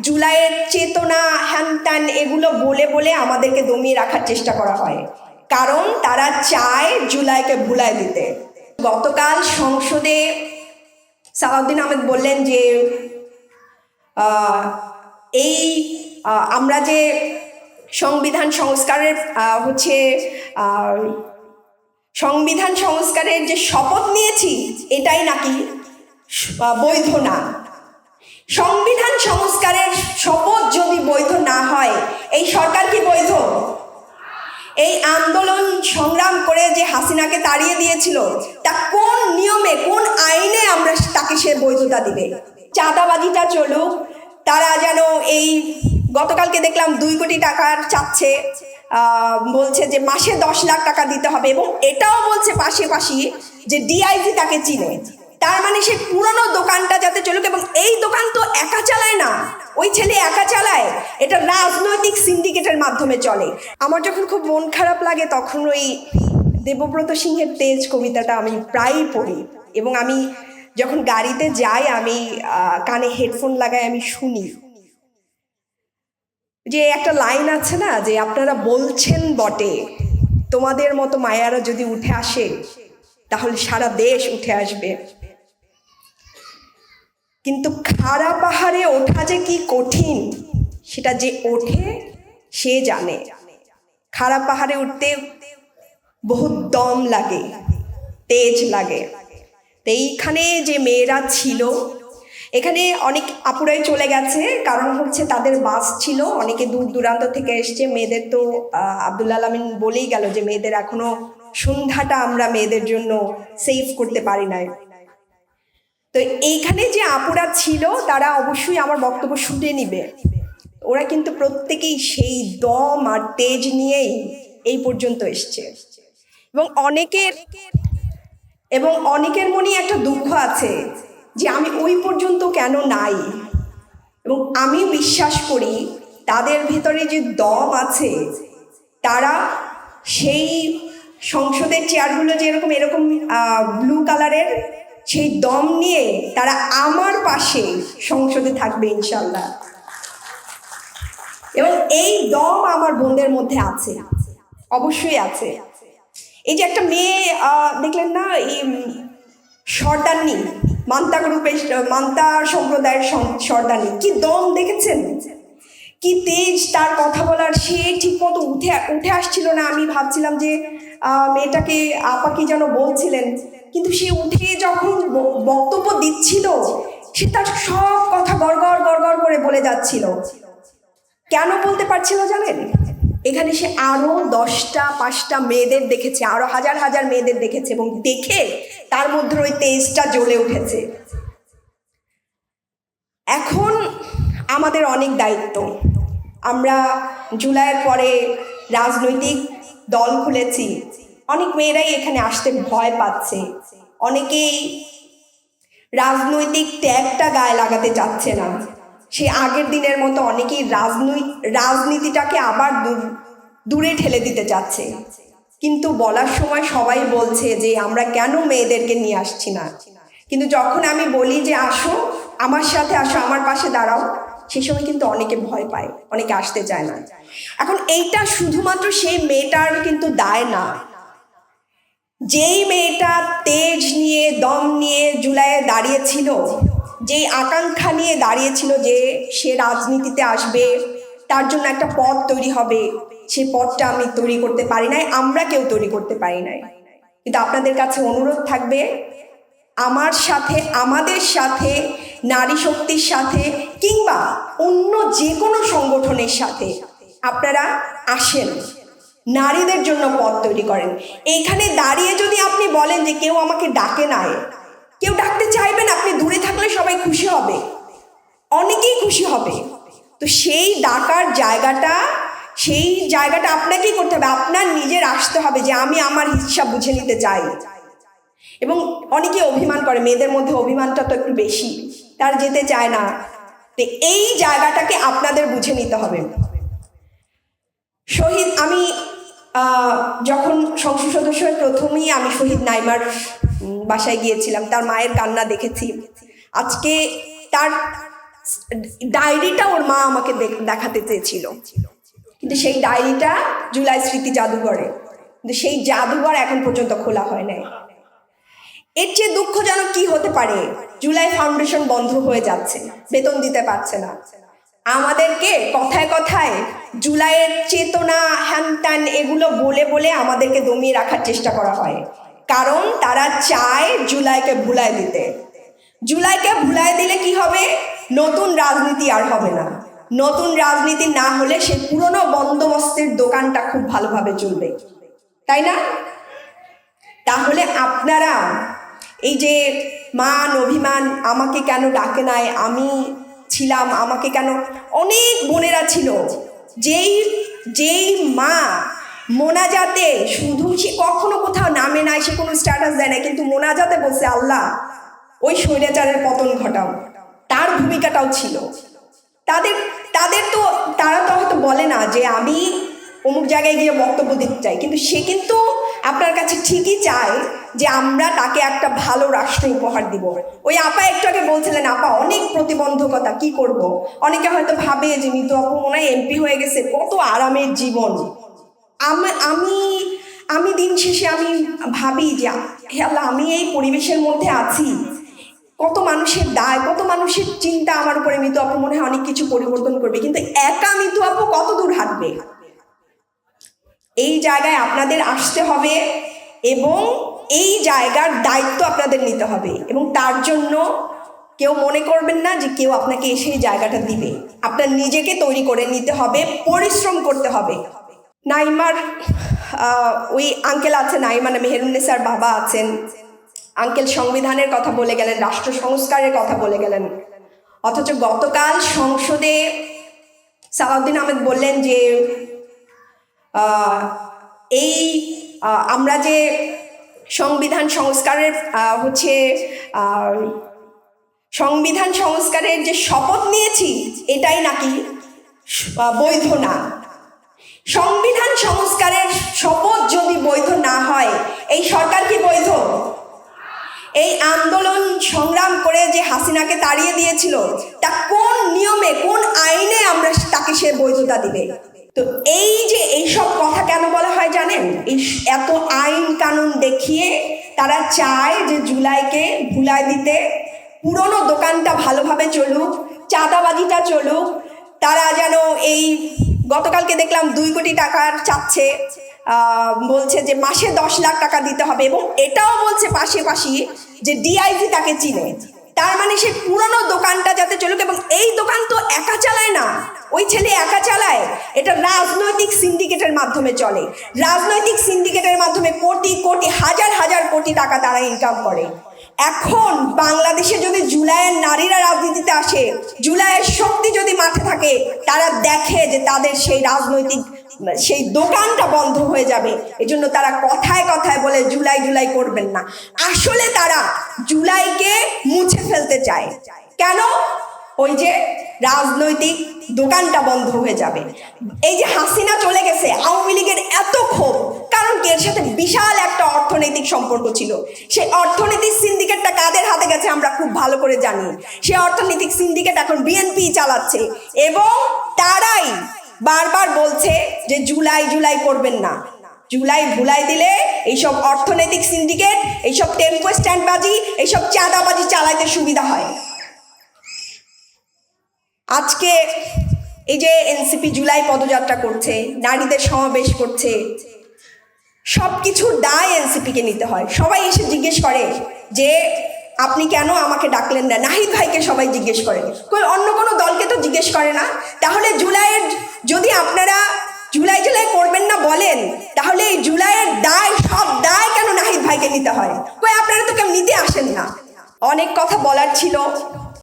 জুলাইয়ের চেতনা হ্যান ত্যান এগুলো বলে বলে আমাদেরকে দমিয়ে রাখার চেষ্টা করা হয়, কারণ তারা চায় জুলাইকে ভুলায় দিতে। গতকাল সংসদে সালাউদ্দিন আহমেদ বললেন যে আমরা যে সংবিধান সংস্কারের সংবিধান সংস্কারের যে শপথ নিয়েছি এটাই নাকি বৈধ না। সংবিধান সংস্কারের শপথ যদি বৈধ না হয় এই সরকার কি বৈধ? এই আন্দোলন সংগ্রাম করে যে হাসিনাকে তাড়িয়ে দিয়েছিল তা কোন নিয়মে, কোন আইনে আমরা তাকে সে বৈধতা দিবে? চাঁদাবাজিটা চলুক, তারা যেন এই গতকালকে দেখলাম 2 কোটি টাকার চাচ্ছে, বলছে যে মাসে 10 লাখ টাকা দিতে হবে, এবং এটাও বলছে পাশাপাশি যে ডিআইজি তাকে চিনে। তার মানে সে পুরনো দোকানটা যাতে চলুক, এবং এই দোকান তো একা চালায় না, ওই ছেলে একা চালায়, এটা রাজনৈতিক সিন্ডিকেটের মাধ্যমে চলে। আমার যখন খুব মন খারাপ লাগে তখন ওই দেবব্রত সিংহের তেজ কবিতাটা আমি প্রায়ই পড়ি, এবং আমি যখন গাড়িতে যাই আমি কানে হেডফোন লাগাই, আমি শুনি। যে একটা লাইন আছে না, যে আপনারা বলছেন বটে তোমাদের মতো মায়ারা যদি উঠে আসে তাহলে সারা দেশ উঠে আসবে, কিন্তু খাড়া পাহাড়ে ওঠা যে কি কঠিন সেটা যে ওঠে সে জানে। খাড়া পাহাড়ে উঠতে বহুত দম লাগে, তেজ লাগে। তো এইখানে যে মেয়েরা ছিল, এখানে অনেক আপুরাই চলে গেছে, কারণ হচ্ছে তাদের বাস ছিল, অনেকে দূর দূরান্ত থেকে এসছে। মেয়েদের তো আব্দুল আলামিন বলেই গেল যে মেয়েদের এখনো সন্ধ্যাটা আমরা মেয়েদের জন্য সেভ করতে পারি নাই। তো এইখানে যে আপুরা ছিল তারা অবশ্যই আমার বক্তব্য শুনে নিবে। ওরা কিন্তু প্রত্যেকেই সেই দম আর তেজ নিয়েই এই পর্যন্ত এসছে, এবং অনেকের মনে একটা দুঃখ আছে যে আমি ওই পর্যন্ত কেন নাই। এবং আমি বিশ্বাস করি তাদের ভিতরে যে দম আছে, তারা সেই সংসদের চেয়ারগুলো যে এরকম ব্লু কালারের, সেই দম নিয়ে তারা আমার পাশে সংসদে থাকবে ইনশাল্লাহ। এবং এই দম আমার বোনদের মধ্যে আছে, অবশ্যই আছে। এই যে একটা মেয়ে দেখলেন না, এই সর্দারনি, মান্তা সম্প্রদায়ের সর্দারনি, কি দম দেখেছেন, কি তেজ তার কথা বলার। সে ঠিক মতো উঠে আসছিল না। আমি ভাবছিলাম যে মেয়েটাকে আপা কি যেন বলছিলেন, কিন্তু সে উঠে যখন বক্তব্য দিচ্ছিল সে তার সব কথা গড়গড় গড়গড় করে বলে যাচ্ছিল। কেন বলতে পারছিল জানেন? এখানে সে আরো 10টা 5টা মেয়েদের দেখেছে, আরো হাজার হাজার মেয়েদের দেখেছে, এবং দেখে তার মধ্যে ওই তেজটা জ্বলে উঠেছে। এখন আমাদের অনেক দায়িত্ব। আমরা জুলাইয়ের পরে রাজনৈতিক দল খুলেছি, অনেক মেয়েরাই এখানে আসতে ভয় পাচ্ছে, অনেকেই রাজনৈতিক ট্যাগটা গায়ে লাগাতে চাচ্ছে না। সে আগের দিনের মতো অনেকেই রাজনীতিটাকে আবার দূরে ঠেলে দিতে চাচ্ছে, কিন্তু বলার সময় সবাই বলছে যে আমরা কেন মেয়েদেরকে নিয়ে আসছি না। কিন্তু যখন আমি বলি যে আসো আমার সাথে, আসো আমার পাশে দাঁড়াও, সেই সময় কিন্তু অনেকে ভয় পায়, অনেকে আসতে চায় না। এখন এইটা শুধুমাত্র সেই মেয়েটার কিন্তু দায় না। যেই মেয়েটা তেজ নিয়ে দম নিয়ে জুলাইয়ে দাঁড়িয়েছিল, যেই আকাঙ্ক্ষা নিয়ে দাঁড়িয়েছিল যে সে রাজনীতিতে আসবে, তার জন্য একটা পথ তৈরি হবে, সেই পথটা আমি তৈরি করতে পারি নাই, আমরা কেউ তৈরি করতে পারি নাই। কিন্তু আপনাদের কাছে অনুরোধ থাকবে, আমার সাথে, আমাদের সাথে, নারী শক্তির সাথে, কিংবা অন্য যে কোনো সংগঠনের সাথে আপনারা আসেন, নারীদের জন্য পথ তৈরি করেন। এইখানে দাঁড়িয়ে যদি আপনি বলেন যে কেউ আমাকে ডাকে নাই, কেউ ডাকতে চাইবেন, আপনি দূরে থাকলে সবাই খুশি হবে, অনেকেই খুশি হবে। তো সেই ডাকার জায়গাটা, সেই জায়গাটা আপনাকেই করতে হবে, আপনার নিজের আসতে হবে যে আমি আমার হিসাব বুঝে নিতে চাই। এবং অনেকে অভিমান করে, মেয়েদের মধ্যে অভিমানটা তো একটু বেশি, তার যেতে চায় না। তো এই জায়গাটাকে আপনাদের বুঝে নিতে হবে। শহীদ, আমি যখন সংসদ সদস্য প্রথমেই আমি শহীদ নাইমার বাসায় গিয়েছিলাম, তার মায়ের কান্না দেখেছি। আজকে তার ডায়েরিটা ওর মা আমাকে দেখাতে চেয়েছিল, কিন্তু সেই ডায়েরিটা জুলাই স্মৃতি জাদুঘরে, কিন্তু সেই জাদুঘর এখন পর্যন্ত খোলা হয় নাই। এর চেয়ে দুঃখজনক কি হতে পারে? জুলাই ফাউন্ডেশন বন্ধ হয়ে যাচ্ছে, বেতন দিতে পারছে না। আমাদেরকে কথায় কথায় জুলাইয়ের চেতনা হ্যান ত্যান এগুলো বলে বলে আমাদেরকে দমিয়ে রাখার চেষ্টা করা হয়, কারণ তারা চায় জুলাইকে ভুলায় দিতে। জুলাইকে ভুলায় দিলে কি হবে? নতুন রাজনীতি আর হবে না। নতুন রাজনীতি না হলে সে পুরনো বন্দোবস্তের দোকানটা খুব ভালোভাবে চলবে, তাই না? তাহলে আপনারা এই যে মান অভিমান, আমাকে কেন ডাকে নাই, আমি ছিলাম, আমাকে কেন, অনেক বোনেরা ছিল যেই মা মোনাজাতে, শুধু সে কখনো কোথাও নামে নাই, সে কোনো স্ট্যাটাস দেয় না, কিন্তু মোনাজাতে বলছে আল্লাহ ওই স্বৈরাচারের পতন ঘটাও, তার ভূমিকাটাও ছিল। তারা তো হয়তো বলে না যে আমি অমুক জায়গায় গিয়ে বক্তব্য দিতে চাই, কিন্তু সে কিন্তু আপনার কাছে ঠিকই চায় যে আমরা তাকে একটা ভালো রাষ্ট্র উপহার দিব। ওই আপা একটু আগে বলছিলেন, আপা অনেক প্রতিবন্ধকতা, কি করব। অনেকে হয়তো ভাবে যে মিতু আপু মনে হয় এমপি হয়ে গেছে, কত আরামের জীবন। আমি দিন শেষে আমি ভাবি যে হে আল্লাহ, আমি এই পরিবেশের মধ্যে আছি, কত মানুষের দায়, কত মানুষের চিন্তা আমার উপরে। মিতু আপু মনে হয় অনেক কিছু পরিবর্তন করবে, কিন্তু একা মিতু আপু কত দূর হাঁটবে? এই জায়গায় আপনাদের আসতে হবে এবং এই জায়গার দায়িত্ব আপনাদের নিতে হবে, এবং তার জন্য কেউ মনে করবেন না যে কেউ আপনাকে এসে এই জায়গাটা দিবে। আপনার নিজেকে তৈরি করে নিতে হবে, পরিশ্রম করতে হবে। নাইমার ওই আঙ্কেল আছে, নাইমা মেহেরুন্নেসার বাবা আছেন, আঙ্কেল সংবিধানের কথা বলে গেলেন, রাষ্ট্র সংস্কারের কথা বলে গেলেন, অথচ গতকাল সংসদে সালাউদ্দিন আহমেদ বললেন যে আমরা যে সংবিধান সংস্কারের সংবিধান সংস্কারের যে শপথ নিয়েছি এটাই নাকি বৈধ না। সংবিধান সংস্কারের শপথ যদি বৈধ না হয়, এই সরকার কি বৈধ? এই আন্দোলন সংগ্রাম করে যে হাসিনাকে তাড়িয়ে দিয়েছিল, তা কোন নিয়মে, কোন আইনে আমরা তাকে সে বৈধতা দিবে? তো এই যে এইসব কথা কেন বলা হয় জানেন? এই এত আইন কানুন দেখিয়ে তারা চায় যে জুলাইকে ভুলায় দিতে, পুরনো দোকানটা ভালোভাবে চলুক, চাঁদাবাজিটা চলুক। তারা যেন এই গতকালকে দেখলাম 2 কোটি টাকার চাচ্ছে, বলছে যে মাসে 10 লাখ টাকা দিতে হবে, এবং এটাও বলছে পাশাপাশি যে ডিআইজি তাকে চিনে। তার মানে সে পুরনো দোকানটা যাতে চলুক, এবং এই দোকান তো একা চালায় না, ওই ছেলে একা চালায়, এটা রাজনৈতিক সিন্ডিকেটের মাধ্যমে চলে। রাজনৈতিক সিন্ডিকেটের মাধ্যমে কোটি কোটি, হাজার হাজার কোটি টাকা তারা ইনকাম করে। এখন বাংলাদেশে যদি জুলাইয়ের নারীরা রাজনীতিতে আসে, জুলাইয়ের শক্তি যদি মাঠে থাকে, তারা দেখে যে তাদের সেই রাজনৈতিক সেই দোকানটা বন্ধ হয়ে যাবে। এজন্য তারা কথায় কথায় বলে জুলাই জুলাই করবেন না, আসলে তারা জুলাইকে মুছে ফেলতে চায়। কেন? ওই যে রাজনৈতিক দোকানটা বন্ধ হয়ে যাবে। এই যে হাসিনা চলে গেছে, আওয়ামী লীগের এত ক্ষোভ, কারণ এর সাথে বিশাল একটা অর্থনৈতিক সম্পর্ক ছিল। সেই অর্থনৈতিক সিন্ডিকেটটা কাদের হাতে গেছে আমরা খুব ভালো করে জানি। সেই অর্থনৈতিক সিন্ডিকেট এখন বিএনপি চালাচ্ছে, এবং তারাই বারবার বলছে যে জুলাই জুলাই করবেন না। জুলাই ভুলাই দিলে এইসব অর্থনৈতিক সিন্ডিকেট, এইসব টেম্পো স্ট্যান্ডবাজি, এইসব চাঁদাবাজি চালাইতে সুবিধা হয়। আজকে এই যে এনসিপি জুলাই পদযাত্রা করছে, নারীদের সমাবেশ করছে, সব কিছুর দায় এনসিপিকে নিতে হয়। সবাই এসে জিজ্ঞেস করে যে আপনি কেন আমাকে ডাকলেন না? নাহিদ ভাইকে সবাই জিজ্ঞেস করে, অন্য কোনো দলকে তো জিজ্ঞেস করে না। তাহলে জুলাইয়ের, যদি আপনারা জুলাই জুলাই করবেন না বলেন, তাহলে এই জুলাইয়ের দায়, সব দায় কেন নাহিদ ভাইকে নিতে হয়? আপনারা তো কেউ নিতে আসেন না। অনেক কথা বলার ছিল,